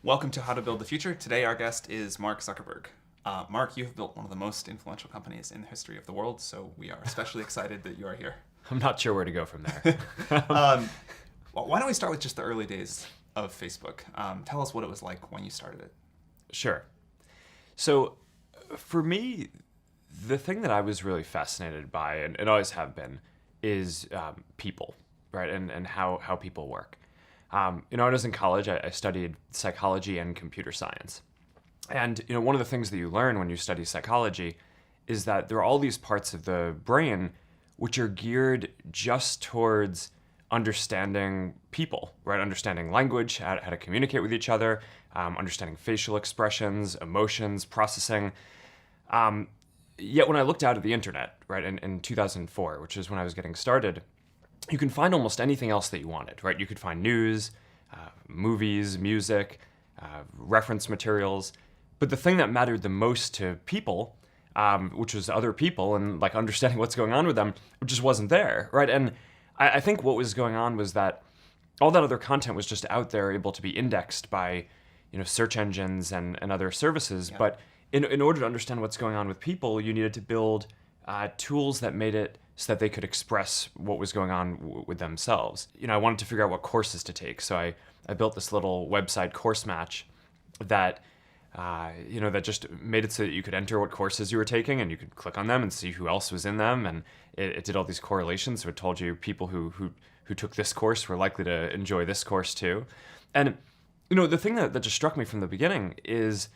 Welcome to How to Build the Future. Today our guest is Mark Zuckerberg. Mark, you have built one of the most influential companies in the history of the world, so we are especially excited that you are here. I'm not sure where to go from there. Well, why don't we start with just the early days of Facebook? Tell us what it was like when you started it. Sure. So for me, the thing that I was really fascinated by, and always have been, is people, right? And how people work. When I was in college, I studied psychology and computer science. And one of the things that you learn when you study psychology is that there are all these parts of the brain which are geared just towards understanding people, right? Understanding language, how to communicate with each other, understanding facial expressions, emotions, processing. Yet when I looked out at the internet, right, in 2004, which is when I was getting started, you can find almost anything else that you wanted, right? You could find news, movies, music, reference materials. But the thing that mattered the most to people, which was other people and like understanding what's going on with them, just wasn't there, right? And I think what was going on was that all that other content was just out there, able to be indexed by, search engines and other services. Yeah. But in order to understand what's going on with people, you needed to build tools that made it so that they could express what was going on with themselves. I wanted to figure out what courses to take, so I built this little website, Course Match, that that just made it so that you could enter what courses you were taking, and you could click on them and see who else was in them, and it did all these correlations. So it told you people who took this course were likely to enjoy this course too. And the thing that just struck me from the beginning is,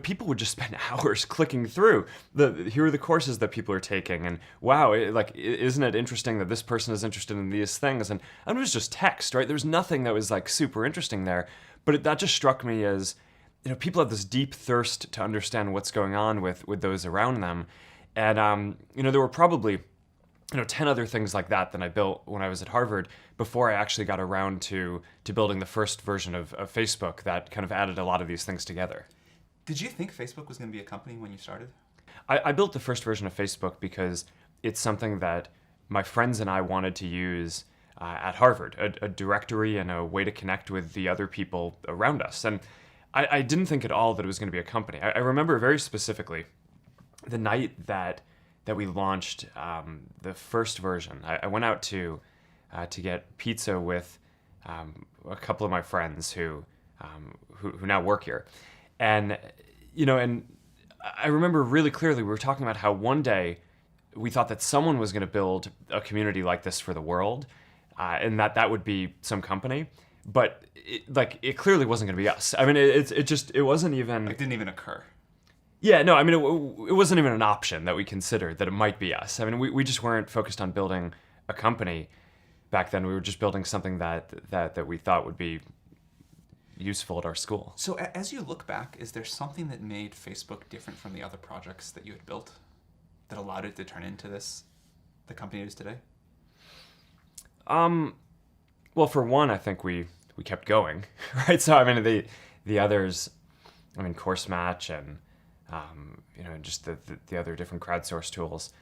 people would just spend hours clicking through here are the courses that people are taking, and wow, isn't it interesting that this person is interested in these things? And it was just text, right? There was nothing that was like super interesting there, but that just struck me as, people have this deep thirst to understand what's going on with those around them. And there were probably 10 other things like that I built when I was at Harvard before I actually got around to building the first version of Facebook that kind of added a lot of these things together. Did you think Facebook was going to be a company when you started? I built the first version of Facebook because it's something that my friends and I wanted to use at Harvard, a directory and a way to connect with the other people around us. And I didn't think at all that it was going to be a company. I remember very specifically the night that we launched the first version. I went out to get pizza with a couple of my friends who now work here. And I remember really clearly we were talking about how one day we thought that someone was going to build a community like this for the world, and that would be some company. But it clearly wasn't going to be us. I mean, it wasn't even. It didn't even occur. Yeah, no, I mean, it wasn't even an option that we considered that it might be us. I mean, we just weren't focused on building a company back then. We were just building something that we thought would be useful at our school. So as you look back, is there something that made Facebook different from the other projects that you had built that allowed it to turn into the company it is today? Well, for one, I think we kept going, right? So, I mean, the others, Course Match and, just the other different crowdsourced tools,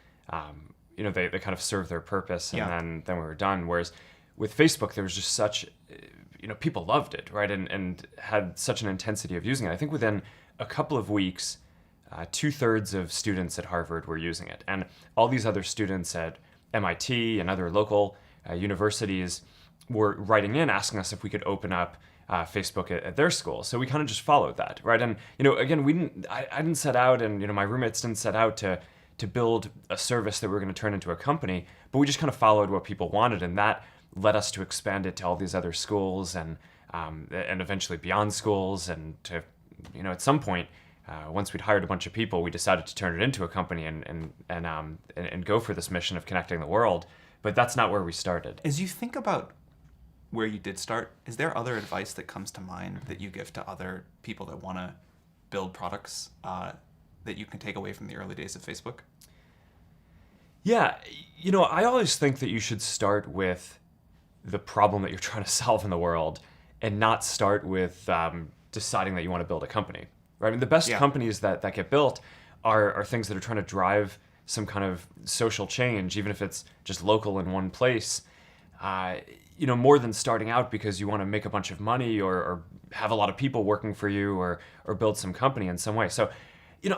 they kind of served their purpose, and then we were done. Whereas with Facebook, there was just such, people loved it, right? And had such an intensity of using it. I think within a couple of weeks, 2/3 of students at Harvard were using it. And all these other students at MIT and other local universities were writing in asking us if we could open up Facebook at their school. So we kind of just followed that, right? And again, I didn't set out, and my roommates didn't set out to build a service that we were going to turn into a company, but we just kind of followed what people wanted, and that led us to expand it to all these other schools and eventually beyond schools, and to at some point. Once we'd hired a bunch of people, we decided to turn it into a company and go for this mission of connecting the world. But that's not where we started. As you think about where you did start, is there other advice that comes to mind that you give to other people that want to build products that you can take away from the early days of Facebook? Yeah, I always think that you should start with the problem that you're trying to solve in the world and not start with deciding that you want to build a company. Right? I mean, the best companies that get built are things that are trying to drive some kind of social change, even if it's just local in one place. More than starting out because you want to make a bunch of money or have a lot of people working for you or build some company in some way. So,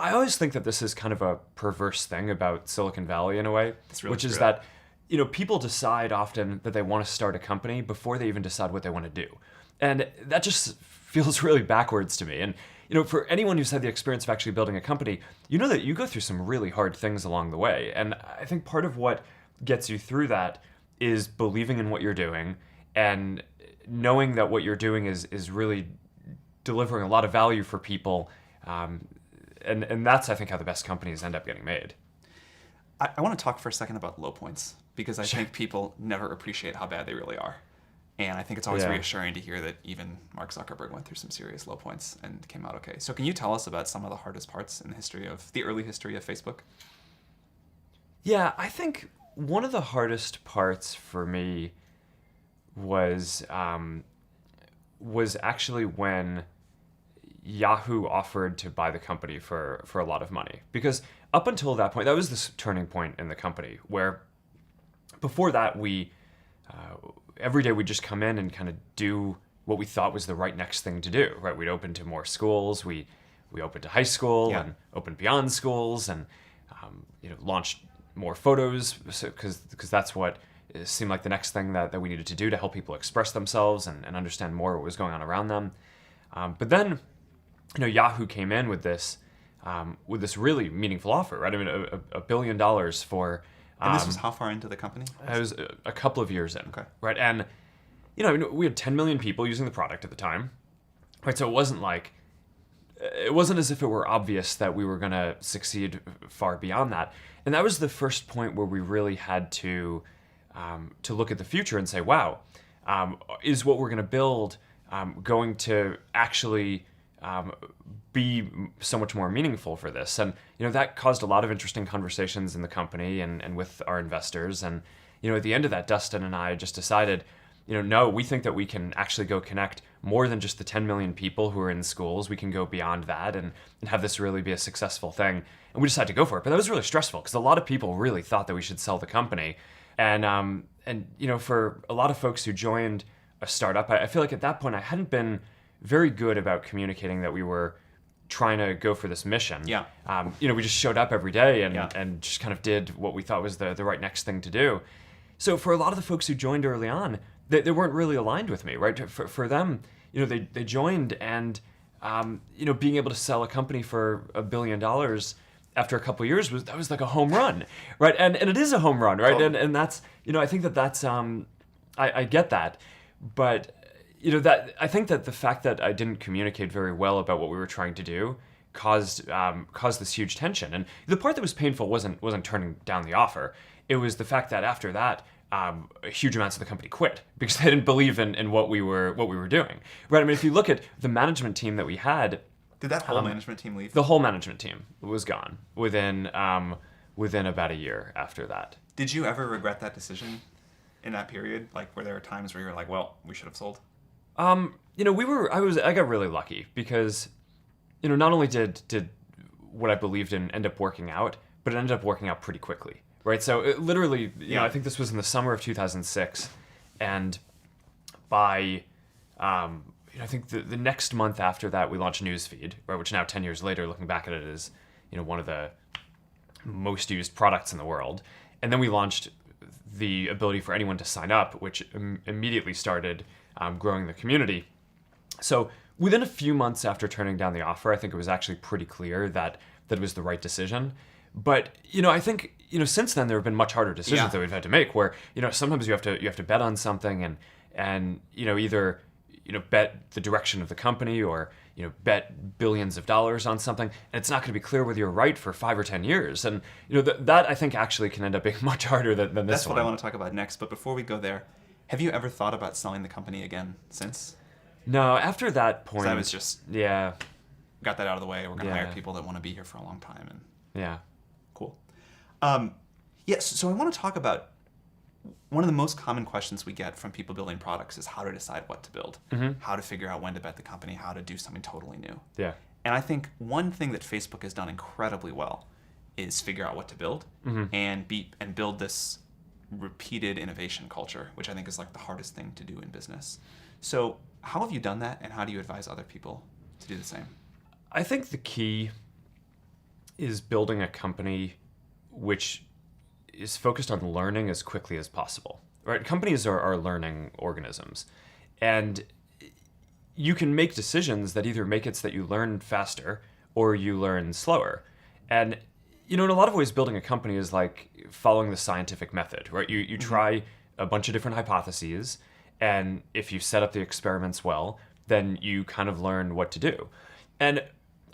I always think that this is kind of a perverse thing about Silicon Valley in a way, Really which is true. that, people decide often that they want to start a company before they even decide what they want to do. And that just feels really backwards to me. And, for anyone who's had the experience of actually building a company, you know that you go through some really hard things along the way. And I think part of what gets you through that is believing in what you're doing and knowing that what you're doing is really delivering a lot of value for people. And that's, I think, how the best companies end up getting made. I want to talk for a second about low points, because I think people never appreciate how bad they really are. And I think it's always Yeah. reassuring to hear that even Mark Zuckerberg went through some serious low points and came out okay. So can you tell us about some of the hardest parts in the early history of Facebook? Yeah, I think one of the hardest parts for me was actually when Yahoo offered to buy the company for a lot of money. Because up until that point, that was this turning point in the company where before that we every day we'd just come in and kind of do what we thought was the right next thing to do. Right, we'd open to more schools. We opened to high school Yeah. and opened beyond schools and launched more photos because that's what it seemed like the next thing that we needed to do to help people express themselves and understand more what was going on around them. But then, Yahoo came in with this really meaningful offer, right? I mean, $1 billion for. And this was how far into the company? It was a couple of years in, Okay. right? And we had 10 million people using the product at the time, right? So it wasn't as if it were obvious that we were going to succeed far beyond that. And that was the first point where we really had to look at the future and say, wow, is what we're going to build going to actually be so much more meaningful for this? And, that caused a lot of interesting conversations in the company and with our investors. And, at the end of that, Dustin and I just decided, no, we think that we can actually go connect more than just the 10 million people who are in schools. We can go beyond that and have this really be a successful thing. And we decided to go for it. But that was really stressful because a lot of people really thought that we should sell the company. And for a lot of folks who joined a startup, I feel like at that point I hadn't been very good about communicating that we were trying to go for this mission. Yeah. We just showed up every day Yeah. and just kind of did what we thought was the right next thing to do. So for a lot of the folks who joined early on, they weren't really aligned with me, right? For them, they joined and, being able to sell a company for $1 billion after a couple of years was like a home run, right? And it is a home run, right? Totally. And that's, I think that's, I get that. But, that I think that the fact that I didn't communicate very well about what we were trying to do caused this huge tension. And the part that was painful wasn't turning down the offer. It was the fact that after that, huge amounts of the company quit because they didn't believe in what we were doing. Right? I mean, if you look at the management team that we had, Did that whole management team leave? the whole management team was gone within about a year after that. Did you ever regret that decision in that period? Like, were there times where you were like, well, we should have sold? I got really lucky because, not only did what I believed in end up working out, but it ended up working out pretty quickly, right? So it literally, I think this was in the summer of 2006, and by, I think the next month after that, we launched Newsfeed, right? Which now 10 years later, looking back at it, is, one of the most used products in the world. And then we launched the ability for anyone to sign up, which immediately started growing the community. So within a few months after turning down the offer, I think it was actually pretty clear that it was the right decision. But I think since then there have been much harder decisions Yeah. that we've had to make. Where sometimes you have to bet on something and either bet the direction of the company or bet billions of dollars on something, and it's not going to be clear whether you're right for 5 or 10 years. And that I think actually can end up being much harder than this That's one. what I want to talk about next. But before we go there, have you ever thought about selling the company again since? No, after that point, 'Cause I was just yeah, got that out of the way. We're going to Yeah. hire people that want to be here for a long time. And yeah. cool. Yes, so I want to talk about one of the most common questions we get from people building products is how to decide what to build, how to figure out when to bet the company, how to do something totally new. Yeah. And I think one thing that Facebook has done incredibly well is figure out what to build and build this repeated innovation culture, which I think is like the hardest thing to do in business. So How have you done that, and how do you advise other people to do the same? I think the key is building a company which is focused on learning as quickly as possible. Right? Companies are learning organisms, and you can make decisions that either make it so that you learn faster or you learn slower. And in a lot of ways, building a company is like following the scientific method, right? You try a bunch of different hypotheses, and if you set up the experiments well, then you kind of learn what to do. And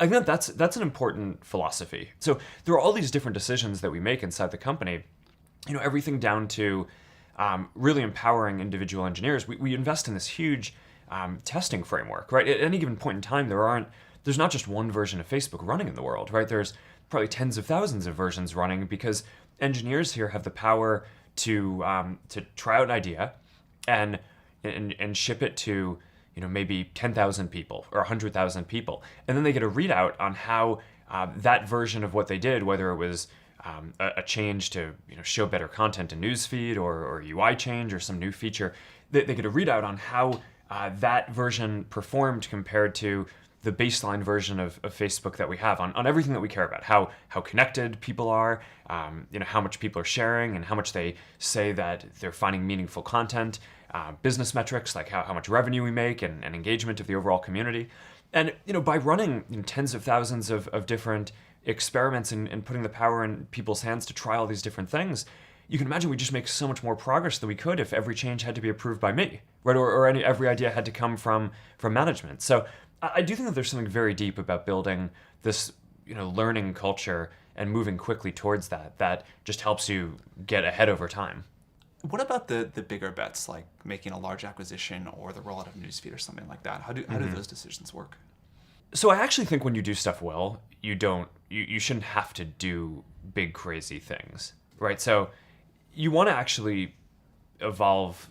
I think that's an important philosophy. So there are all these different decisions that we make inside the company, everything down to really empowering individual engineers. We invest in this huge testing framework, right? At any given point in time, there's not just one version of Facebook running in the world, right? There's probably tens of thousands of versions running because engineers here have the power to try out an idea and ship it to maybe 10,000 people or 100,000 people, and then they get a readout on how that version of what they did, whether it was a change to show better content in newsfeed or UI change or some new feature, they get a readout on how that version performed compared to the baseline version of Facebook that we have on everything that we care about, how connected people are, how much people are sharing and how much they say that they're finding meaningful content, business metrics like how much revenue we make and engagement of the overall community. And by running tens of thousands of different experiments and putting the power in people's hands to try all these different things, you can imagine we just make so much more progress than we could if every change had to be approved by me, right? Or every idea had to come from management. So I do think that there's something very deep about building this, learning culture and moving quickly towards that just helps you get ahead over time. What about the bigger bets, like making a large acquisition or the rollout of newsfeed or something like that? How do those decisions work? So I actually think when you do stuff well, you shouldn't have to do big crazy things, right? So you want to actually evolve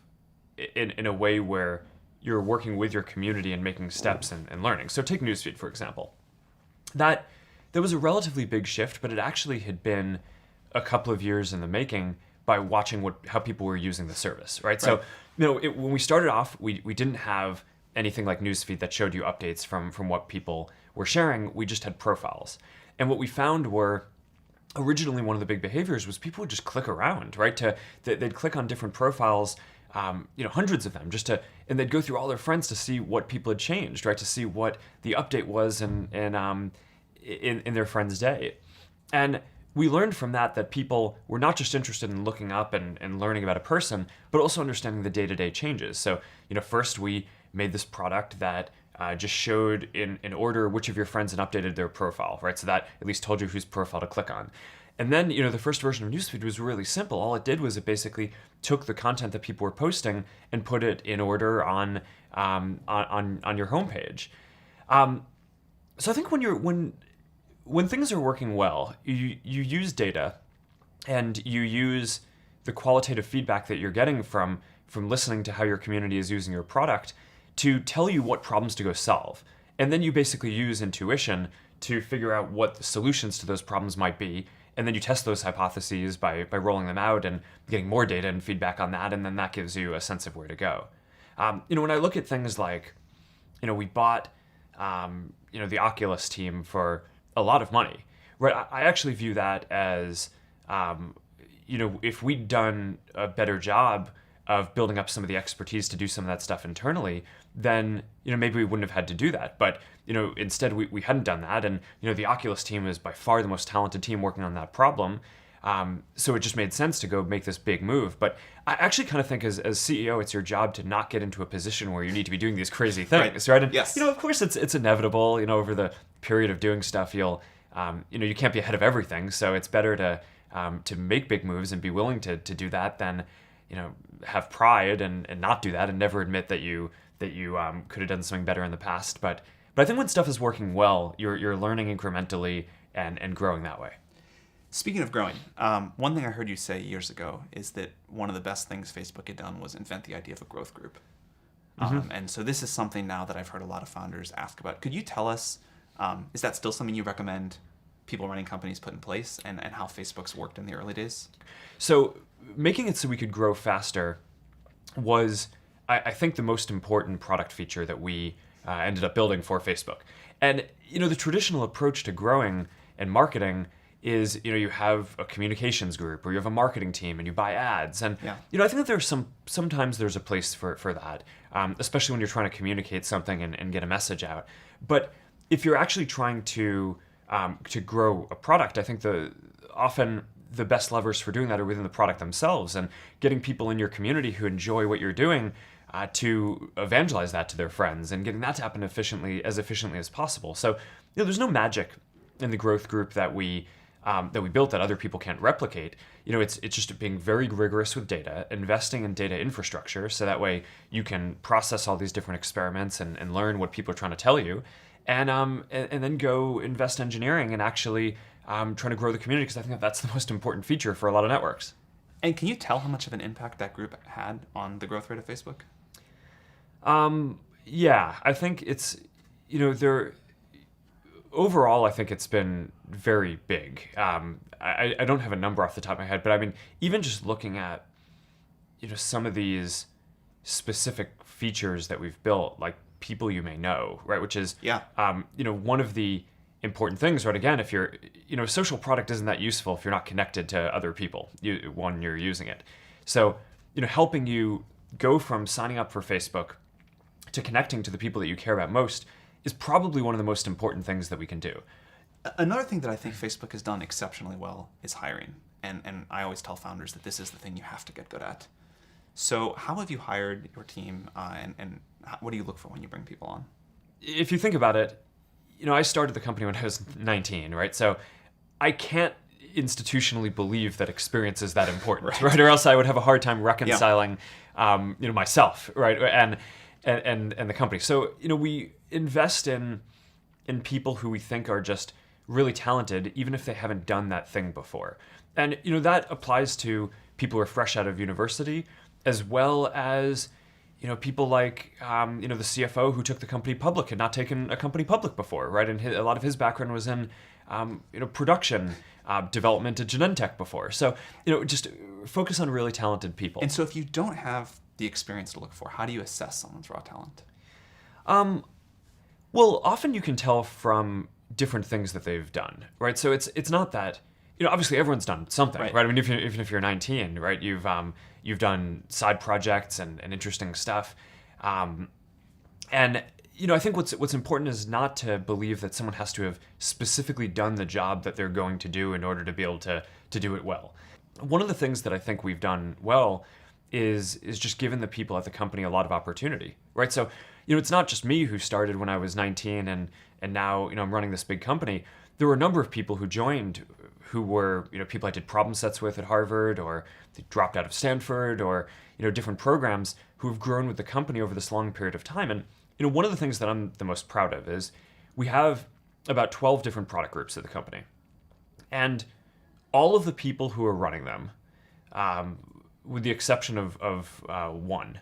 in a way where you're working with your community and making steps and learning. So take newsfeed, for example. That was a relatively big shift, but it actually had been a couple of years in the making by watching how people were using the service, right? So when we started off, we didn't have anything like newsfeed that showed you updates from what people were sharing. We just had profiles. And what we found were originally one of the big behaviors was people would just click around, right? They'd click on different profiles, hundreds of them, and they'd go through all their friends to see what people had changed, right? To see what the update was in their friend's day. And we learned from that people were not just interested in looking up and learning about a person, but also understanding the day-to-day changes. So, first we made this product that just showed in order which of your friends had updated their profile, right? So that at least told you whose profile to click on. And then, the first version of newsfeed was really simple. All it did was it basically took the content that people were posting and put it in order on your homepage. So I think when things are working well, you use data and you use the qualitative feedback that you're getting from listening to how your community is using your product to tell you what problems to go solve. And then you basically use intuition to figure out what the solutions to those problems might be. And then you test those hypotheses by rolling them out and getting more data and feedback on that. And then that gives you a sense of where to go. When I look at things like, we bought, the Oculus team for a lot of money, right? I actually view that as, if we'd done a better job of building up some of the expertise to do some of that stuff internally, then, maybe we wouldn't have had to do that. But, instead we hadn't done that. And, the Oculus team is by far the most talented team working on that problem. So it just made sense to go make this big move. But I actually kind of think as CEO, it's your job to not get into a position where you need to be doing these crazy things, right? And, yes. Of course it's inevitable, over the period of doing stuff, you'll, you can't be ahead of everything. So it's better to make big moves and be willing to do that than, have pride and not do that and never admit that you could have done something better in the past. But I think when stuff is working well, you're learning incrementally and growing that way. Speaking of growing, one thing I heard you say years ago is that one of the best things Facebook had done was invent the idea of a growth group. And so this is something now that I've heard a lot of founders ask about. Could you tell us, is that still something you recommend people running companies put in place and how Facebook's worked in the early days? So making it so we could grow faster was I think the most important product feature that we ended up building for Facebook. And the traditional approach to growing and marketing is you have a communications group or you have a marketing team and you buy ads. And I think that there's sometimes there's a place for that, especially when you're trying to communicate something and get a message out. But if you're actually trying to grow a product, I think often the best levers for doing that are within the product themselves and getting people in your community who enjoy what you're doing to evangelize that to their friends and getting that to happen as efficiently as possible. So there's no magic in the growth group that we built that other people can't replicate. It's just being very rigorous with data, investing in data infrastructure, so that way you can process all these different experiments and learn what people are trying to tell you, and then go invest engineering and actually trying to grow the community, because I think that's the most important feature for a lot of networks. And can you tell how much of an impact that group had on the growth rate of Facebook? Yeah, I think it's overall, I think it's been very big. I don't have a number off the top of my head, but I mean, even just looking at, some of these specific features that we've built, like people you may know, right? Which is, one of the important things, right? Again, if you're, a social product isn't that useful if you're not connected to other people when you're using it. So, helping you go from signing up for Facebook to connecting to the people that you care about most is probably one of the most important things that we can do. Another thing that I think Facebook has done exceptionally well is hiring. And I always tell founders that this is the thing you have to get good at. So how have you hired your team, and what do you look for when you bring people on? If you think about it, I started the company when I was 19, right? So I can't institutionally believe that experience is that important, right? Or else I would have a hard time reconciling, myself, right? And the company. So, we invest in people who we think are just really talented, even if they haven't done that thing before. And, that applies to people who are fresh out of university, as well as, people like, the CFO who took the company public, had not taken a company public before, right? And a lot of his background was in, production, development at Genentech before. So, just focus on really talented people. And so if you don't have the experience to look for, how do you assess someone's raw talent? Well, often you can tell from different things that they've done, right? So it's not that, obviously everyone's done something, right? I mean, even if you're 19, right, you've done side projects and interesting stuff, and I think what's important is not to believe that someone has to have specifically done the job that they're going to do in order to be able to do it well. One of the things that I think we've done well is just given the people at the company a lot of opportunity, right? So, it's not just me who started when I was 19 and now, I'm running this big company. There were a number of people who joined who were, people I did problem sets with at Harvard, or they dropped out of Stanford, or, different programs who have grown with the company over this long period of time. And, one of the things that I'm the most proud of is we have about 12 different product groups at the company. And all of the people who are running them, with the exception of one,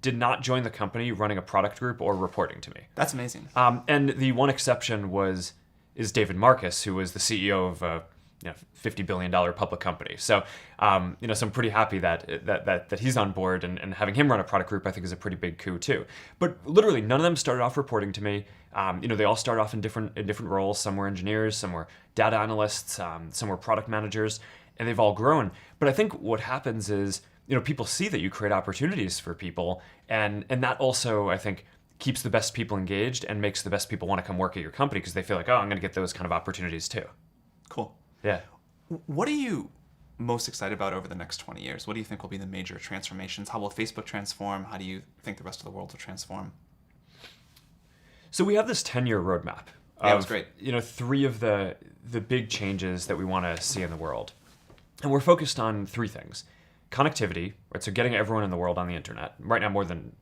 did not join the company running a product group or reporting to me. That's amazing. And the one exception is David Marcus, who was the CEO of a $50 billion public company. So, so I'm pretty happy that he's on board, and having him run a product group, I think, is a pretty big coup too. But literally, none of them started off reporting to me. They all started off in different roles. Some were engineers, some were data analysts, some were product managers, and they've all grown. But I think what happens is, people see that you create opportunities for people, and that also, I think, keeps the best people engaged and makes the best people want to come work at your company, because they feel like, oh, I'm going to get those kind of opportunities too. Cool. Yeah. What are you most excited about over the next 20 years? What do you think will be the major transformations? How will Facebook transform? How do you think the rest of the world will transform? So we have this 10-year roadmap. That was great. 3 of the big changes that we want to see in the world. And we're focused on 3 things. Connectivity, right? So getting everyone in the world on the internet. Right now, more than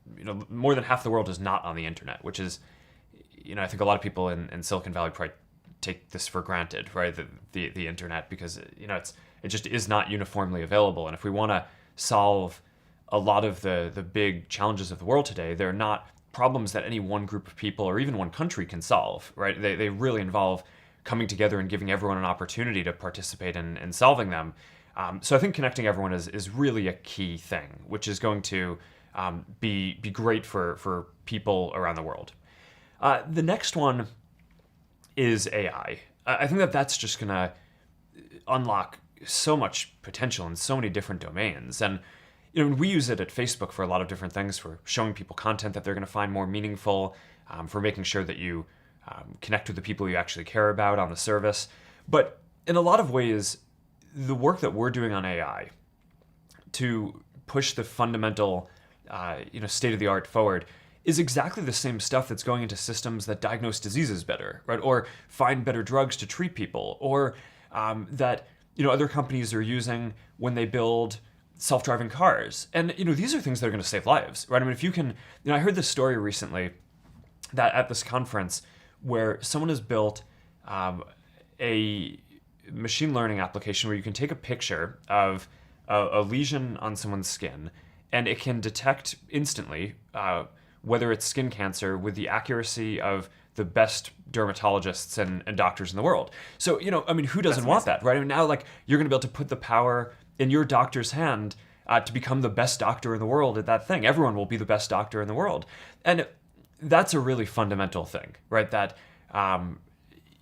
half the world is not on the internet, which is, I think a lot of people in Silicon Valley probably take this for granted, right? The internet, because it just is not uniformly available. And if we want to solve a lot of the big challenges of the world today, they're not problems that any one group of people or even one country can solve, right? They really involve coming together and giving everyone an opportunity to participate in solving them. So I think connecting everyone is really a key thing, which is going to be great for people around the world. The next one is AI. I think that that's just going to unlock so much potential in so many different domains. And we use it at Facebook for a lot of different things, for showing people content that they're going to find more meaningful, for making sure that you connect with the people you actually care about on the service. But in a lot of ways, the work that we're doing on AI to push the fundamental, state of the art forward is exactly the same stuff that's going into systems that diagnose diseases better, right? Or find better drugs to treat people, or that other companies are using when they build self-driving cars. And these are things that are going to save lives, right? I mean, if you can, I heard this story recently that at this conference where someone has built a machine learning application where you can take a picture of a lesion on someone's skin, and it can detect instantly whether it's skin cancer with the accuracy of the best dermatologists and doctors in the world. So, who doesn't want that, right? I mean, now, you're going to be able to put the power in your doctor's hand to become the best doctor in the world at that thing. Everyone will be the best doctor in the world. And that's a really fundamental thing, right? That, I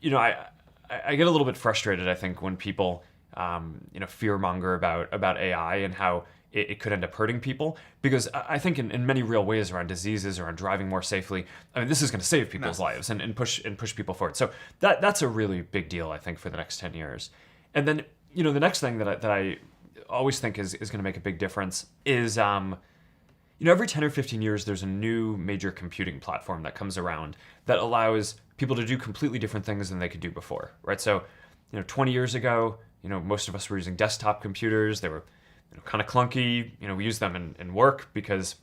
get a little bit frustrated, I think, when people, fearmonger about AI and how it could end up hurting people, because I think in many real ways around diseases, around driving more safely, this is going to save people's lives and push people forward. So that's a really big deal, I think, for the next 10 years. And then, the next thing that I always think is going to make a big difference is, every 10 or 15 years, there's a new major computing platform that comes around that allows people to do completely different things than they could do before, right? So, 20 years ago, most of us were using desktop computers. They were kind of clunky. We used them in work because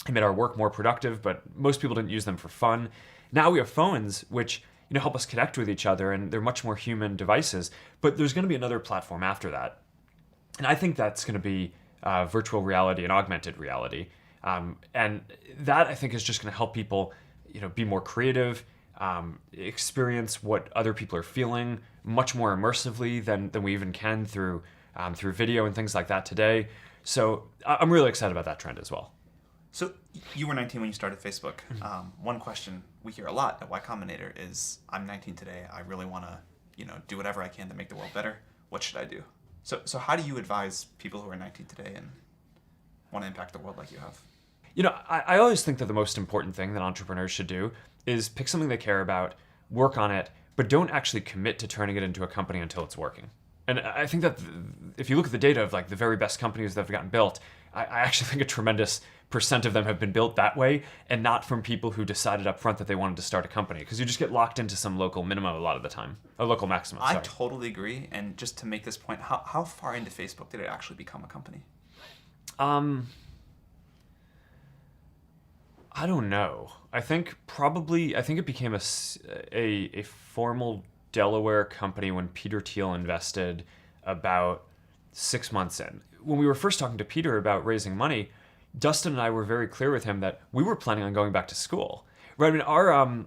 it made our work more productive, but most people didn't use them for fun. Now we have phones, which help us connect with each other, and they're much more human devices. But there's going to be another platform after that, and I think that's going to be virtual reality and augmented reality. And that, I think, is just going to help people, be more creative, experience what other people are feeling much more immersively than we even can through video and things like that today. So I'm really excited about that trend as well. So you were 19 when you started Facebook. One question we hear a lot at Y Combinator is, I'm 19 today. I really want to, do whatever I can to make the world better. What should I do? So how do you advise people who are 19 today and want to impact the world like you have? I always think that the most important thing that entrepreneurs should do is pick something they care about, work on it, but don't actually commit to turning it into a company until it's working. And I think that if you look at the data of the very best companies that have gotten built, I actually think a tremendous % of them have been built that way, and not from people who decided up front that they wanted to start a company, because you just get locked into some local minimum a lot of the time, a local maximum. I totally agree. And just to make this point, how far into Facebook did it actually become a company? I don't know. I think it became a formal Delaware company when Peter Thiel invested about 6 months in. When we were first talking to Peter about raising money, Dustin and I were very clear with him that we were planning on going back to school. Right? I mean,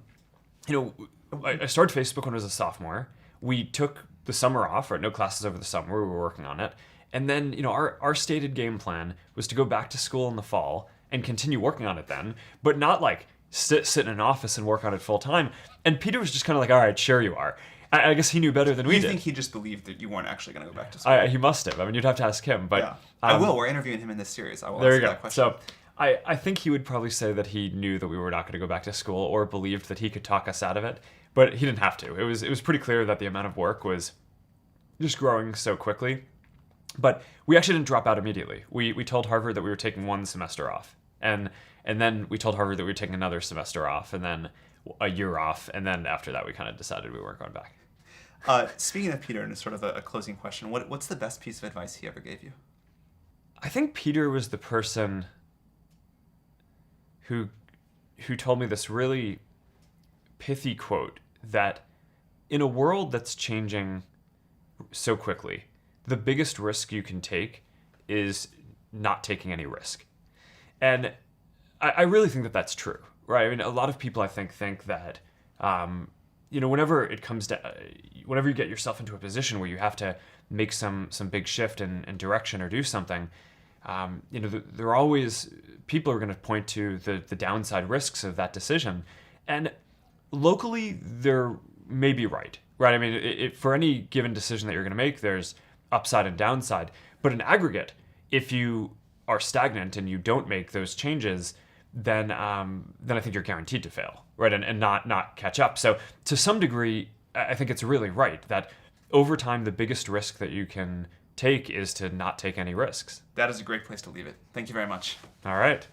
I started Facebook when I was a sophomore. We took the summer off, right? No classes over the summer. We were working on it. And then, our stated game plan was to go back to school in the fall and continue working on it then, but not sit in an office and work on it full time. And Peter was just kind of all right, sure you are. I guess he knew better than we did. You think he just believed that you weren't actually going to go back to school? He must have. I mean, you'd have to ask him. But yeah. I will. We're interviewing him in this series. I will there ask you go. That question. So I think he would probably say that he knew that we were not going to go back to school, or believed that he could talk us out of it. But he didn't have to. It was pretty clear that the amount of work was just growing so quickly. But we actually didn't drop out immediately. We told Harvard that we were taking 1 semester off. And then we told Harvard that we were taking another semester off, and then a year off. And then after that, we kind of decided we weren't going back. Speaking of Peter, and sort of a closing question, what's the best piece of advice he ever gave you? I think Peter was the person who told me this really pithy quote that in a world that's changing so quickly, the biggest risk you can take is not taking any risk. And I really think that that's true, right? I mean, a lot of people, I think that, whenever it comes to, whenever you get yourself into a position where you have to make some big shift in direction or do something, there are always people are going to point to the downside risks of that decision, and locally they're maybe right. I mean, for any given decision that you're going to make, there's upside and downside. But in aggregate, if you are stagnant and you don't make those changes, then I think you're guaranteed to fail, right? And not catch up. So to some degree, I think it's really right that over time, the biggest risk that you can take is to not take any risks. That is a great place to leave it. Thank you very much. All right.